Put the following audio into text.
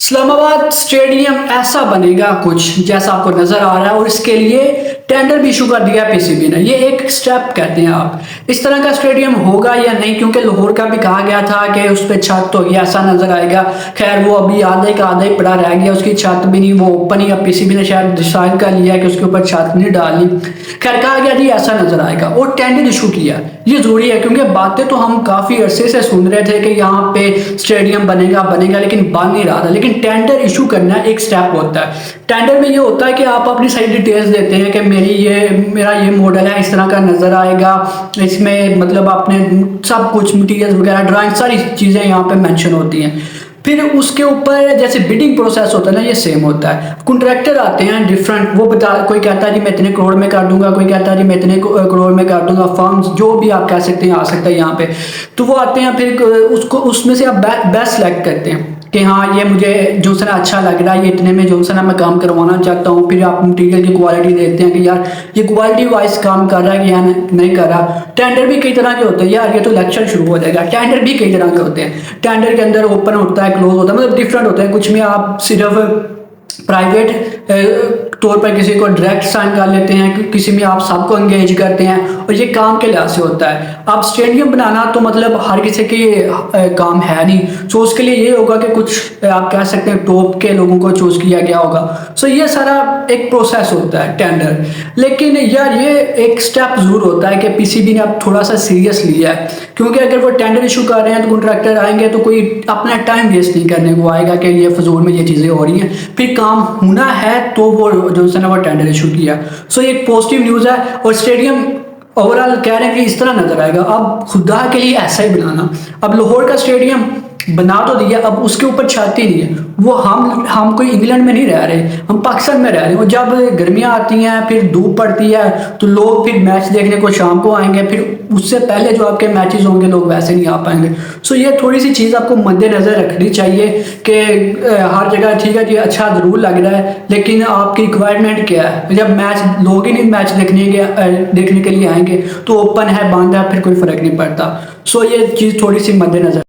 Islamabad stadium ऐसा बनेगा कुछ जैसा आपको नजर आ रहा है और इसके लिए टेंडर भी इशू कर दिया पीसीबी ने। ये एक स्टेप कहते हैं आप। इस तरह का स्टेडियम होगा या नहीं, क्योंकि लाहौर का भी कहा गया था कि उस पर छत तो ये ऐसा नजर आएगा। खैर वो अभी आधे का आधा ही पड़ा रह गया, उसकी छत भी नहीं, वो ओपन ही। अब पीसीबी ने शायद डिसाइड कर लिया कि उसके ऊपर छत नहीं डालनी। खैर कहा गया जी ऐसा नजर आएगा और टेंडर इशू किया। ये जरूरी है क्योंकि बातें तो हम काफी अरसे से सुन रहे थे कि यहाँ पे स्टेडियम बनेगा, लेकिन बन नहीं रहा था। लेकिन टेंडर इशू करना एक स्टेप होता है। टेंडर में ये होता है कि आप अपनी सारी डिटेल्स देते हैं कि मेरा ये मॉडल है, इस तरह का नजर आएगा, इसमें मतलब आपने सब कुछ मटेरियल वगैरह, ड्राइंग, सारी चीजें यहाँ पे मेंशन होती हैं। फिर उसके ऊपर जैसे बिडिंग प्रोसेस होता है ना, ये सेम होता है। कॉन्ट्रैक्टर आते हैं डिफरेंट, वो कोई कहता है जी मैं इतने करोड़ में कर दूंगा, कोई कहता है जी मैं इतने करोड़ में कर दूंगा। फर्म्स जो भी आप कह सकते हैं आ सकता है यहाँ पे। तो वो आते हैं, फिर उसमें से आप बेस्ट सेलेक्ट करते हैं कि हाँ ये मुझे जो सा अच्छा लग रहा है, ये इतने में जो सा मैं काम करवाना चाहता हूँ। फिर आप मटेरियल की क्वालिटी देखते हैं कि यार ये क्वालिटी वाइज काम कर रहा है कि या नहीं कर रहा। टेंडर भी कई तरह के होते हैं यार, ये तो इलेक्शन शुरू हो जाएगा। टेंडर भी कई तरह के होते हैं। टेंडर के अंदर ओपन होता है, क्लोज होता है, मतलब डिफरेंट होता है। कुछ में आप सिर्फ प्राइवेट तौर पर किसी को डायरेक्ट साइन कर लेते हैं, किसी में आप सबको एंगेज करते हैं, और ये काम के लिहाज से होता है। अब स्टेडियम बनाना तो मतलब हर किसी के काम है नहीं। सो उसके लिए ये होगा कि कुछ आप कह सकते हैं टॉप के लोगों को चूज किया गया होगा। सो ये सारा एक प्रोसेस होता है टेंडर। लेकिन यार ये एक स्टेप जरूर होता है कि पीसीबी ने अब थोड़ा सा सीरियस लिया है, क्योंकि अगर वो टेंडर इशू कर रहे हैं तो कॉन्ट्रैक्टर आएंगे तो कोई अपना टाइम वेस्ट नहीं करने को आएगा कि ये फजूल में ये चीज़ें हो रही हैं। फिर काम होना है तो वो जो उसने वो टेंडर इशू किया। सो ये एक पॉजिटिव न्यूज़ है। और स्टेडियम ओवरऑल कह रहे हैं कि इस तरह नजर आएगा। अब खुदा के लिए ऐसा ही बनाना। अब लाहौर का स्टेडियम बना तो दिया, अब उसके ऊपर छत ही नहीं है। वो हम कोई इंग्लैंड में नहीं रह रहे, हम पाकिस्तान में रह रहे हैं। और जब गर्मियाँ आती हैं, फिर धूप पड़ती है, तो लोग फिर मैच देखने को शाम को आएंगे। फिर उससे पहले जो आपके मैचेस होंगे लोग वैसे नहीं आ पाएंगे। सो ये थोड़ी सी चीज़ आपको मद्देनजर रखनी चाहिए कि हर जगह ठीक है जी अच्छा ज़रूर लग रहा है, लेकिन आपकी रिक्वायरमेंट क्या है। जब लोग ही नहीं मैच देखने के लिए आएंगे तो ओपन है बंद है फिर कोई फ़र्क नहीं पड़ता। सो ये चीज़ थोड़ी सी मद्देनजर